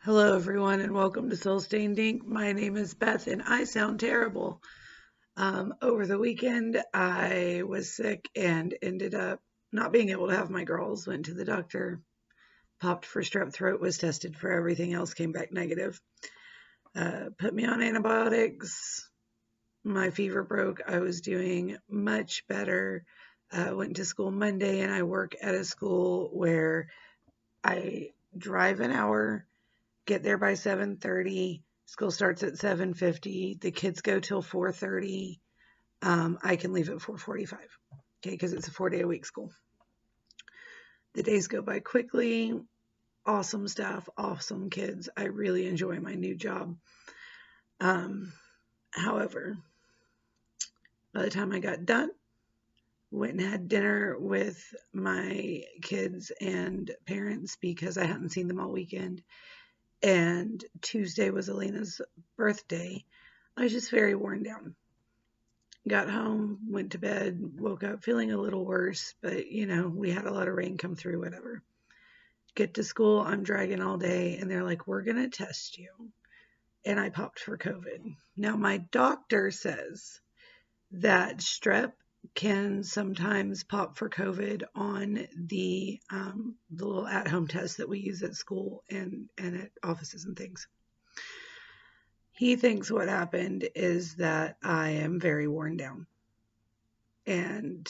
Hello, everyone, and welcome to Soul Stained Ink. My name is Beth, and I sound terrible. Over the weekend, I was sick and ended up not being able to have my girls. Went to the doctor, popped for strep throat, was tested for everything else, came back negative. Put me on antibiotics. My fever broke. I was doing much better. Went to school Monday, and I work at a school where I drive an hour, get there by 7:30. School starts at 7:50. The kids go till 4:30. I can leave at 4:45. Okay, because it's a 4-day-a-week school. The days go by quickly. Awesome staff, awesome kids. I really enjoy my new job. However, by the time I got done, went and had dinner with my kids and parents because I hadn't seen them all weekend. And Tuesday was Elena's birthday. I was just very worn down. Got home, went to bed, woke up feeling a little worse, but we had a lot of rain come through, whatever. Get to school, I'm dragging all day, and they're like, we're going to test you. And I popped for COVID. Now, my doctor says that strep can sometimes pop for COVID on the little at-home test that we use at school and at offices and things. He thinks what happened is that I am very worn down and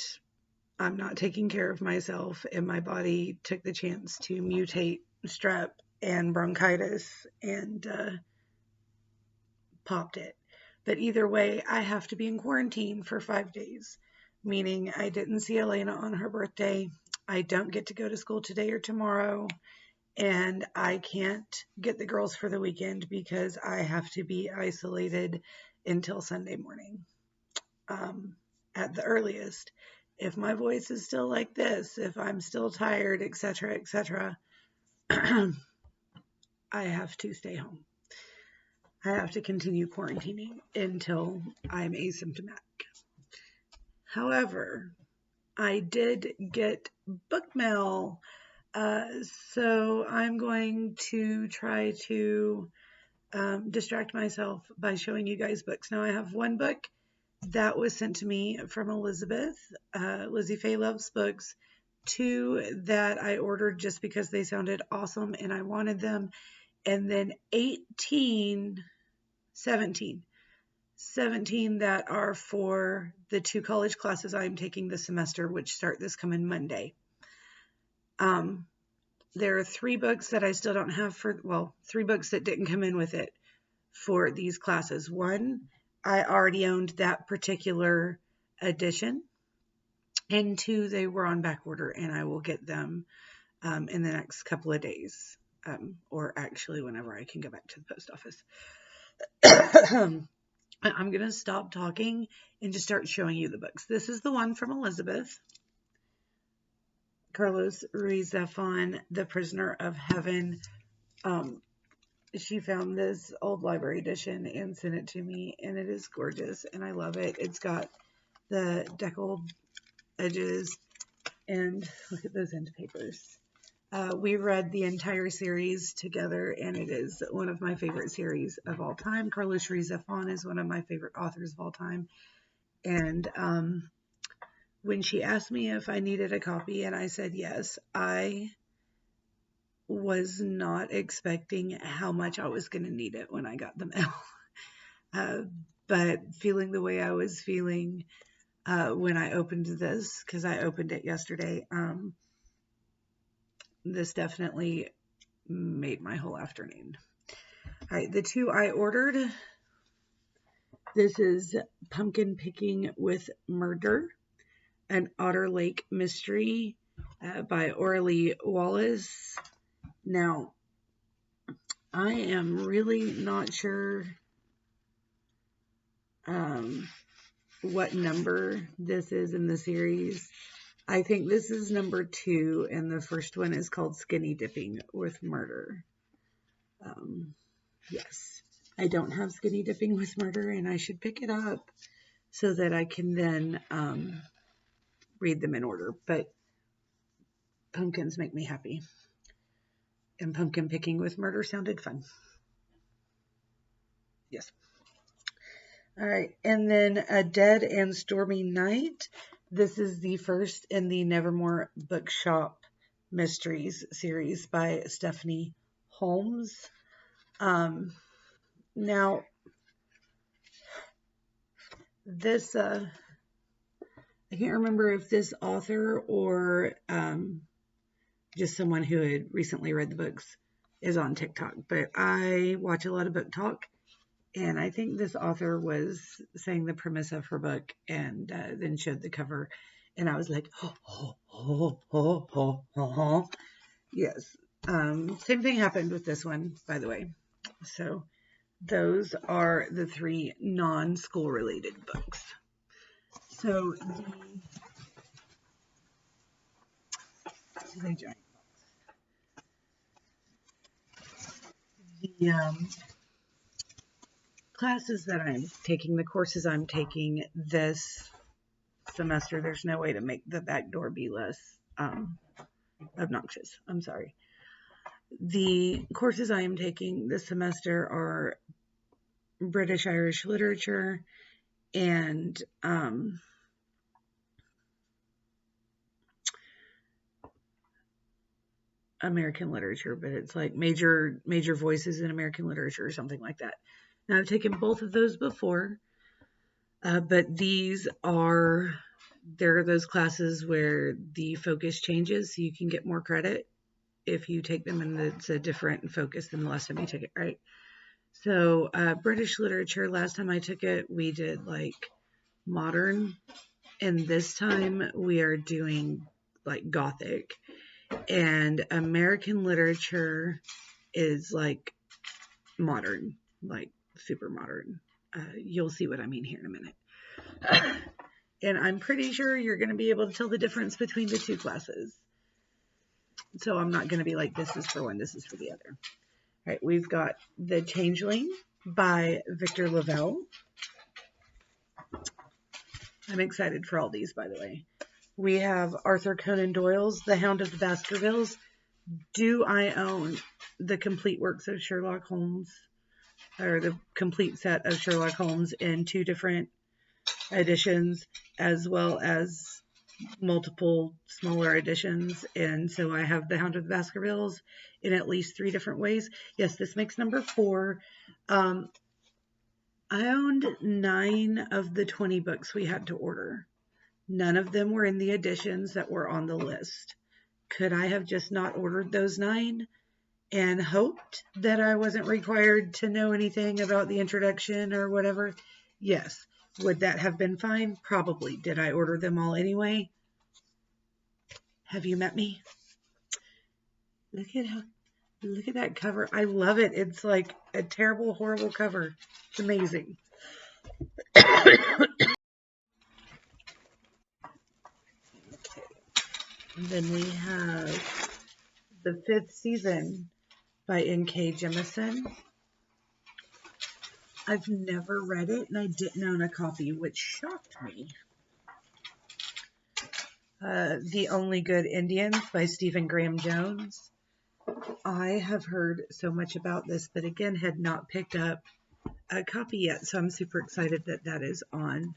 I'm not taking care of myself, and my body took the chance to mutate strep and bronchitis and popped it. But either way, I have to be in quarantine for 5 days, meaning I didn't see Elena on her birthday. I don't get to go to school today or tomorrow, and I can't get the girls for the weekend because I have to be isolated until Sunday morning. At the earliest, if my voice is still like this, if I'm still tired, etc., I have to stay home. I have to continue quarantining until I'm asymptomatic. However, I did get book mail, so I'm going to try to distract myself by showing you guys books. Now, I have one book that was sent to me from Elizabeth. Lizzie Faye Loves Books. 2 that I ordered just because they sounded awesome and I wanted them. And then 17 that are for the 2 college classes I'm taking this semester, which start this coming Monday. There are 3 books that I still don't have 3 books that didn't come in with it for these classes. 1, I already owned that particular edition, and 2, they were on back order, and I will get them in the next couple of days, or actually whenever I can go back to the post office. I'm going to stop talking and just start showing you the books. This is the one from Elizabeth. Carlos Ruiz Zafon, The Prisoner of Heaven. She found this old library edition and sent it to me, and it is gorgeous, and I love it. It's got the deckled edges, and look at those end papers. We read the entire series together, and it is one of my favorite series of all time. Carlos Ruiz Zafon is one of my favorite authors of all time, and when she asked me if I needed a copy, and I said yes, I was not expecting how much I was going to need it when I got the mail. But feeling the way I was feeling when I opened this, because I opened it yesterday, this definitely made my whole afternoon. All right, the 2 I ordered. This is Pumpkin Picking with Murder, an Otter Lake mystery by Orly Wallace. Now, I am really not sure what number this is in the series. I think this is number 2, and the first one is called Skinny Dipping with Murder. Yes, I don't have Skinny Dipping with Murder, and I should pick it up so that I can then read them in order, but pumpkins make me happy. And pumpkin picking with murder sounded fun. Yes. All right. And then A Dead and Stormy Night. This is the first in the Nevermoor Bookshop Mysteries series by Stephanie Holmes. Now, this, I can't remember if this author or just someone who had recently read the books is on TikTok, but I watch a lot of book talk, and I think this author was saying the premise of her book and then showed the cover, and I was like, oh. Yes. Same thing happened with this one, by the way. So those are the 3 non-school related books. So the classes that I'm taking, the courses I'm taking this semester, there's no way to make the back door be less obnoxious. I'm sorry. The courses I am taking this semester are British Irish literature and American literature, but it's like major voices in American literature or something like that. Now, I've taken both of those before, but there are those classes where the focus changes, so you can get more credit if you take them and it's a different focus than the last time you took it, right? So British literature, last time I took it, we did like modern, and this time we are doing like Gothic. And American literature is like modern, like super modern. You'll see what I mean here in a minute. And I'm pretty sure you're going to be able to tell the difference between the 2 classes. So I'm not going to be like, this is for one, this is for the other. All right, we've got The Changeling by Victor Lavelle. I'm excited for all these, by the way. We have Arthur Conan Doyle's The Hound of the Baskervilles. Do I own the complete works of Sherlock Holmes, or the complete set of Sherlock Holmes in 2 different editions, as well as multiple smaller editions? And so I have The Hound of the Baskervilles in at least 3 different ways. Yes, this makes number 4. I owned 9 of the 20 books we had to order. None of them were in the editions that were on the list. Could I have just not ordered those 9 and hoped that I wasn't required to know anything about the introduction or whatever? Yes. Would that have been fine? Probably. Did I order them all anyway? Have you met me? Look at that cover. I love it. It's like a terrible, horrible cover. It's amazing. And then we have The 5th Season by N.K. Jemisin. I've never read it, and I didn't own a copy, which shocked me. The Only Good Indians by Stephen Graham Jones. I have heard so much about this, but again, had not picked up a copy yet, so I'm super excited that that is on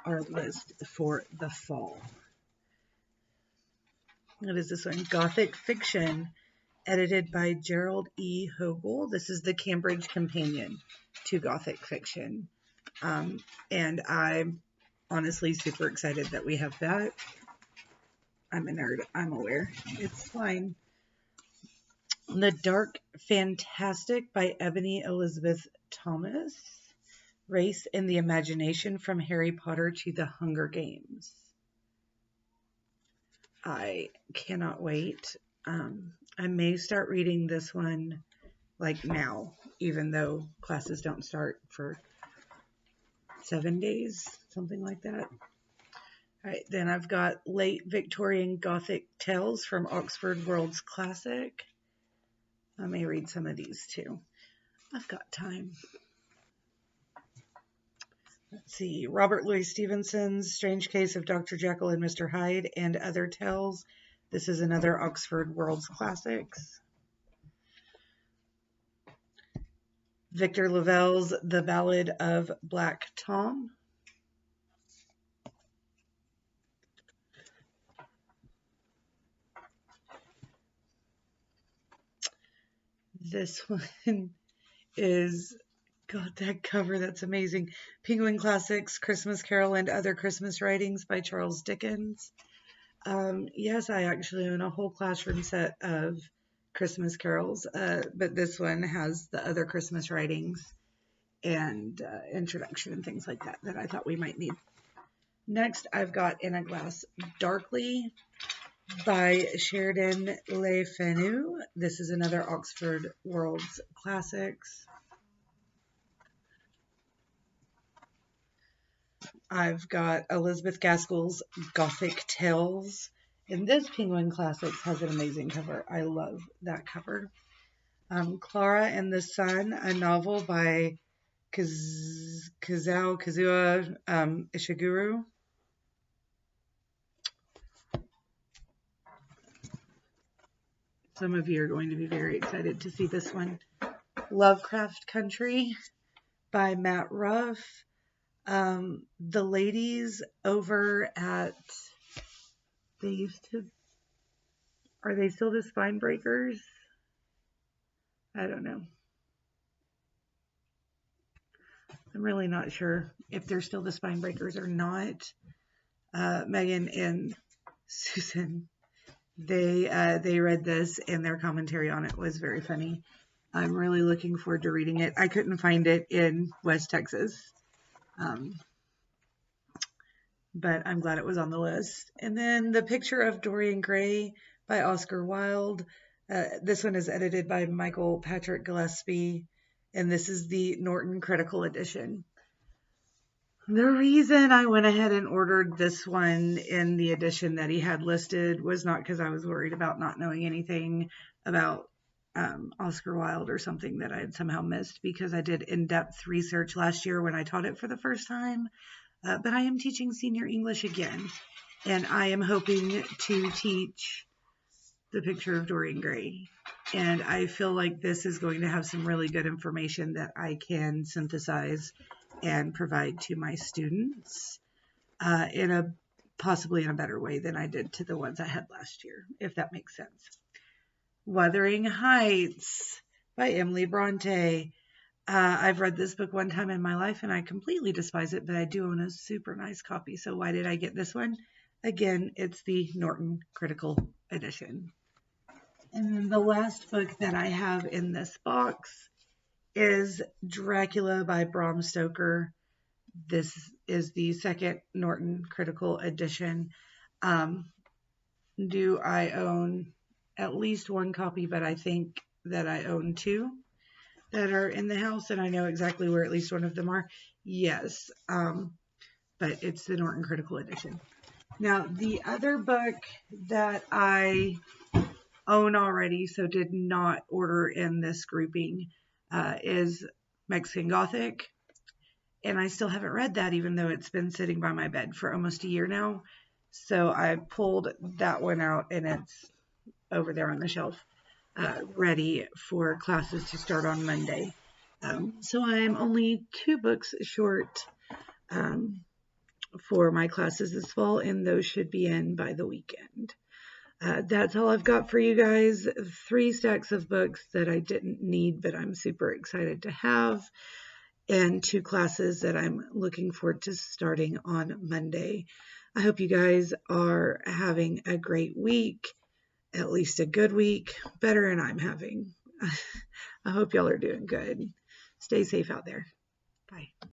our list for the fall. What is this one? Gothic Fiction, edited by Gerald E. Hogle. This is the Cambridge companion to Gothic Fiction. And I'm honestly super excited that we have that. I'm a nerd. I'm aware. It's fine. The Dark Fantastic by Ebony Elizabeth Thomas. Race and the Imagination from Harry Potter to the Hunger Games. I cannot wait. I may start reading this one like now, even though classes don't start for 7 days, something like that. All right, then I've got Late Victorian Gothic Tales from Oxford World's Classic. I may read some of these too. I've got time. Let's see. Robert Louis Stevenson's Strange Case of Dr. Jekyll and Mr. Hyde and Other Tales. This is another Oxford World's Classics. Victor Lavelle's The Ballad of Black Tom. This one is, God, that cover, that's amazing. Penguin Classics, Christmas Carol, and Other Christmas Writings by Charles Dickens. Yes, I actually own a whole classroom set of Christmas carols, but this one has the other Christmas writings and introduction and things like that that I thought we might need. Next, I've got In a Glass Darkly by Sheridan Le Fanu. This is another Oxford World's Classics. I've got Elizabeth Gaskell's Gothic Tales. And this Penguin Classics has an amazing cover. I love that cover. Clara and the Sun, a novel by Kazuo Ishiguro. Some of you are going to be very excited to see this one. Lovecraft Country by Matt Ruff. The ladies over at, are they still the Spine Breakers? I don't know. I'm really not sure if they're still the Spine Breakers or not. Megan and Susan, they read this and their commentary on it was very funny. I'm really looking forward to reading it. I couldn't find it in West Texas. But I'm glad it was on the list. And then The Picture of Dorian Gray by Oscar Wilde. This one is edited by Michael Patrick Gillespie, and this is the Norton Critical Edition. The reason I went ahead and ordered this one in the edition that he had listed was not because I was worried about not knowing anything about Oscar Wilde or something that I had somehow missed, because I did in-depth research last year when I taught it for the first time. But I am teaching senior English again, and I am hoping to teach The Picture of Dorian Gray. And I feel like this is going to have some really good information that I can synthesize and provide to my students possibly in a better way than I did to the ones I had last year, if that makes sense. Wuthering Heights by Emily Bronte. I've read this book one time in my life and I completely despise it, but I do own a super nice copy. So why did I get this one? Again, it's the Norton Critical Edition. And then the last book that I have in this box is Dracula by Bram Stoker. This is the second Norton Critical Edition. Do I own at least one copy, but I think that I own two that are in the house, and I know exactly where at least one of them are. Yes, but it's the Norton Critical Edition. Now, the other book that I own already, so did not order in this grouping, is Mexican Gothic, and I still haven't read that, even though it's been sitting by my bed for almost a year now. So I pulled that one out, and it's over there on the shelf, ready for classes to start on Monday. So I'm only 2 books short for my classes this fall, and those should be in by the weekend. That's all I've got for you guys. 3 stacks of books that I didn't need, but I'm super excited to have, and 2 classes that I'm looking forward to starting on Monday. I hope you guys are having a great week. At least a good week, better than I'm having. I hope y'all are doing good. Stay safe out there. Bye.